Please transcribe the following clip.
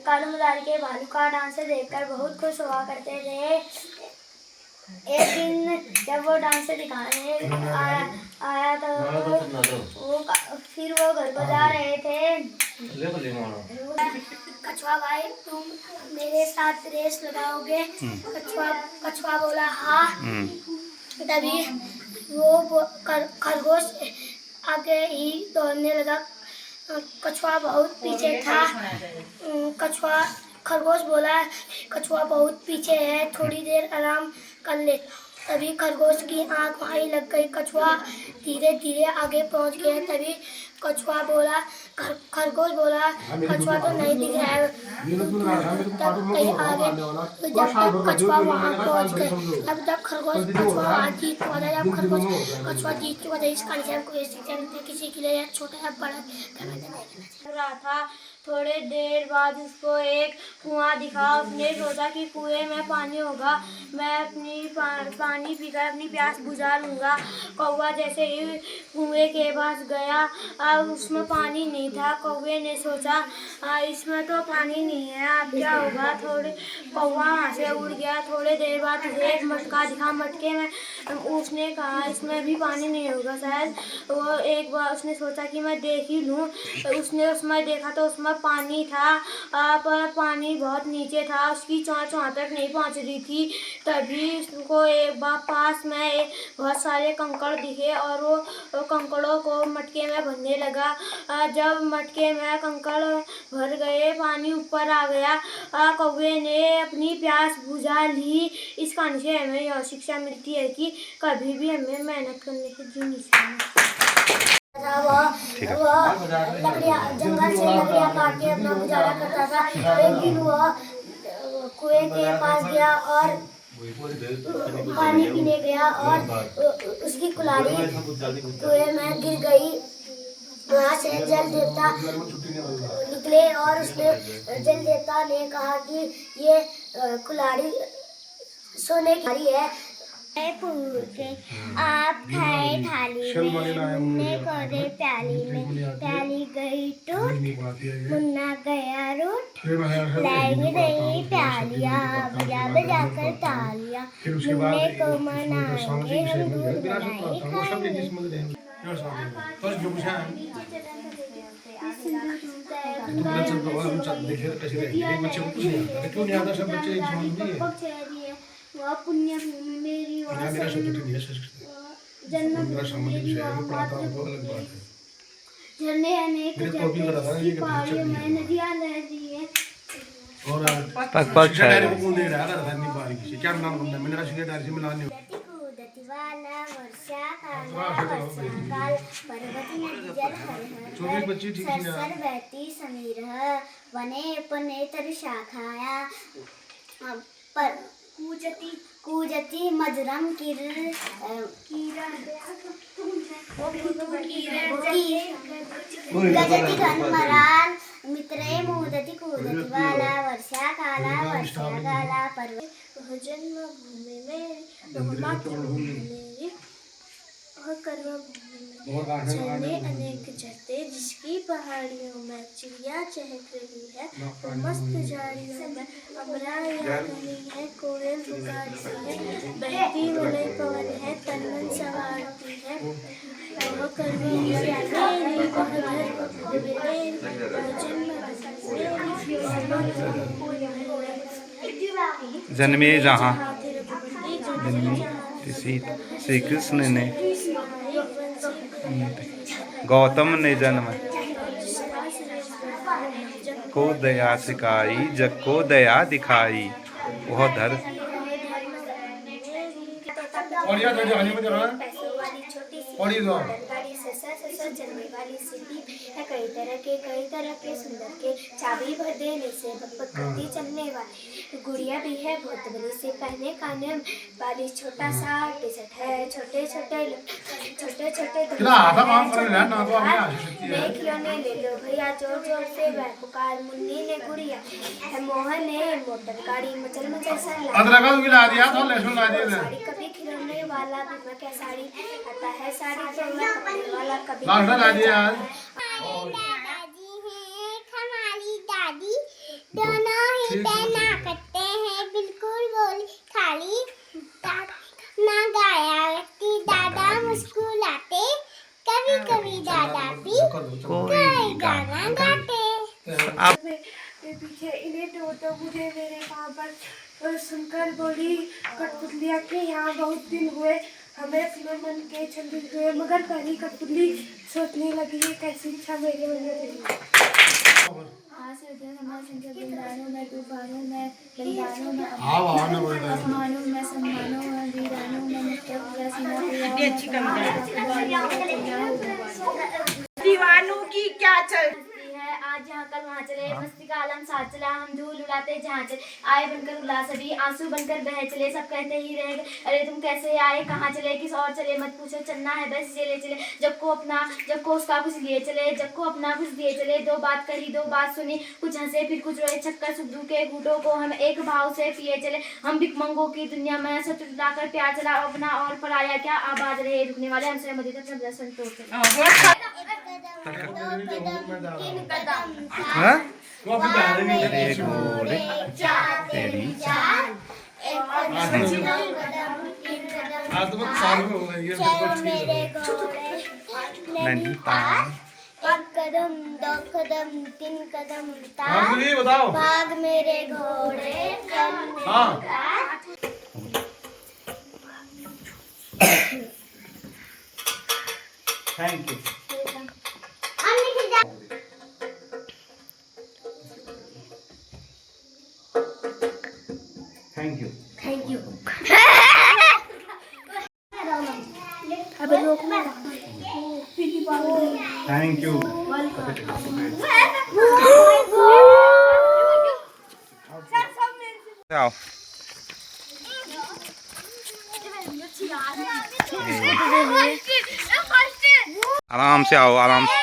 कालू मदारी के भालू का डांस देखकर बहुत खुश हुआ करते थे। एक दिन जब वो डांस दिखाने आया तो फिर वो घर को जा रहे थे। कछुआ भाई तुम मेरे साथ रेस लगाओगे? कछुआ बोला हाँ। तभी वो खरगोश आगे ही दौड़ने लगा। कछुआ बहुत पीछे था। खरगोश बोला कछुआ बहुत पीछे है, थोड़ी देर आराम कर ले। तभी खरगोश की आंख वहीं लग गई। कछुआ धीरे धीरे आगे पहुंच गया। तभी खरगोश बोला कछुआ तो नहीं दिख रहा है। तब कहीं आगे जब तक कछुआ वहां पहुंच गए तब तक कछुआ जीत चुका था। जब कछुआ जीत चुका था इस कहानी को किसी के लिए छोटा या बड़ा रहा था। थोड़े देर बाद उसको एक कुआं दिखा। उसने सोचा कि कुएं में पानी होगा, मैं अपनी पानी पीकर अपनी प्यास बुझा लूँगा। कौवा जैसे ही कुएं के पास गया उसमें पानी नहीं था। कौवे ने सोचा इसमें तो पानी नहीं है, अब क्या होगा। कौवा वहाँ से उड़ गया। थोड़े देर बाद उसे एक मटका दिखा। मटके में उसने कहा इसमें भी पानी नहीं होगा शायद। वो एक बार उसने सोचा कि मैं देख ही लूँ। उसने उसमें देखा तो उसमें पानी था, पर पानी बहुत नीचे था, उसकी चोंच वहाँ तक नहीं पहुँच रही थी। तभी उसको एक बार पास में बहुत सारे कंकड़ दिखे और वो कंकड़ों को मटके में भरने लगा। जब मटके में कंकड़ भर गए, पानी ऊपर आ गया, कौवे ने अपनी प्यास बुझा ली। इस कहानी से हमें यह शिक्षा मिलती है कि कभी भी हमें मेहनत करने से जी नहीं सकते। जंगल से लकड़ियाँ काट के अपना गुजारा करता था। एक दिन वह कुएं के पास गया और पानी पीने गया और उसकी कुल्हाड़ी कुएं में गिर गई। वहाँ से जल देवता निकले और उसने जल देवता ने कहा कि ये कुल्हाड़ी सोने की है। पूछे आप खाए थाली में, मुन्ने को दे प्याली में, प्याली गई टूट, मुन्ना गया रूठ, लाएंगे नहीं प्यालियाँ बजा बजा कर तालियाँ, मुन्ने को मनाएंगे हम दूध बनाए खाएंगे। वह पुण्य भूमि मेरी झरने अनेक पहाड़ियों में नदियाँ नदी है। वाला वर्षा काल पर्वत नदी जल हर बहती समीर वने पने तर शाखाया पर कूजती मधुरम गजति घनमराल मित्रे मुदति कूदति वाला वर्षा काला पर्वत। जन्म भूमि में मातृभूमि मेरी कर्म भूमि में झरने अनेक झरते, जिसकी पहाड़ियों में चिड़िया चहक रही है, वो मस्त झाड़ियों में अमराइयाँ रही है, कोयल पुकारती है, बहती वलय पवन है, तनमन संवारती है। वह कर्म भूमि मेरी वह धर्म मेरी जन्मे जहाँ श्री कृष्ण ने गौतम ने जन्म को दया सिखाई, जग को दया दिखाई, वह धर चलने वाली सीढ़ी है, कई तरह के सुंदर के चाबी भर देने से बक करती चलने वाली गुड़िया भी है बहुत बड़ी से पहने काने वाली, छोटा सा टी-शर्ट है, छोटे खिलौने ले लो भैया जोर जोर से वह पुकार। मुन्नी ने गुड़िया है, मोहन ने मोटर गाड़ी, मचल साड़ी, कभी खिलौने वाला भी मैं क्या साड़ी आता है, साड़ी तो मैं कपड़े वाला कभी दादाजी हैं हमारी दादी दोनों ही पहना करते हैं बिल्कुल बोली खाली ना गाया व्यक्ति दादा मुस्कुराते कभी कभी दादा भी कोई गाना गाते पीछे इन्हें तो मुझे मेरे वहाँ पर सुनकर बोली कठपुतलियाँ के यहाँ बहुत दिन हुए हमें अपने मन के चंदित हुए मगर पहली कठपुतली सोचने लगी है कैसी इच्छा मेरे मन में रही। वृंदावनों में तूफानों में बलिदानों में अपमानों में सम्मानों में वीरानों में दीवानों की क्या चल है आज यहाँ कल वहाँ चले मस्ती का आलम साथ चला हम धूल उड़ाते जहाँ चले आए बनकर उल्लास सभी आंसू बनकर बह चले सब कहते ही रह गए अरे तुम कैसे आए कहाँ चले किस और चले मत पूछो चलना है बस ये ले चले जब को उसका कुछ लिए चले जब को अपना कुछ दिए चले दो बात कही दो बात सुनी कुछ हंसे फिर कुछ रोए छक्कर सुद्धू के घूटों को हम एक भाव से पिए चले हम भिकमंगों की दुनिया में सतुलाकर प्यार चला अपना और पराया क्या आबाद रहे रुकने वाले हमसे मदद अपना दर्शन तोड़ तेरे घोड़े तेरी एक कदम दो कदम तीन कदम भाग मेरे घोड़े थैंक यू थैंक यू अब रोकना थैंक यू आओ आराम से आओ आराम से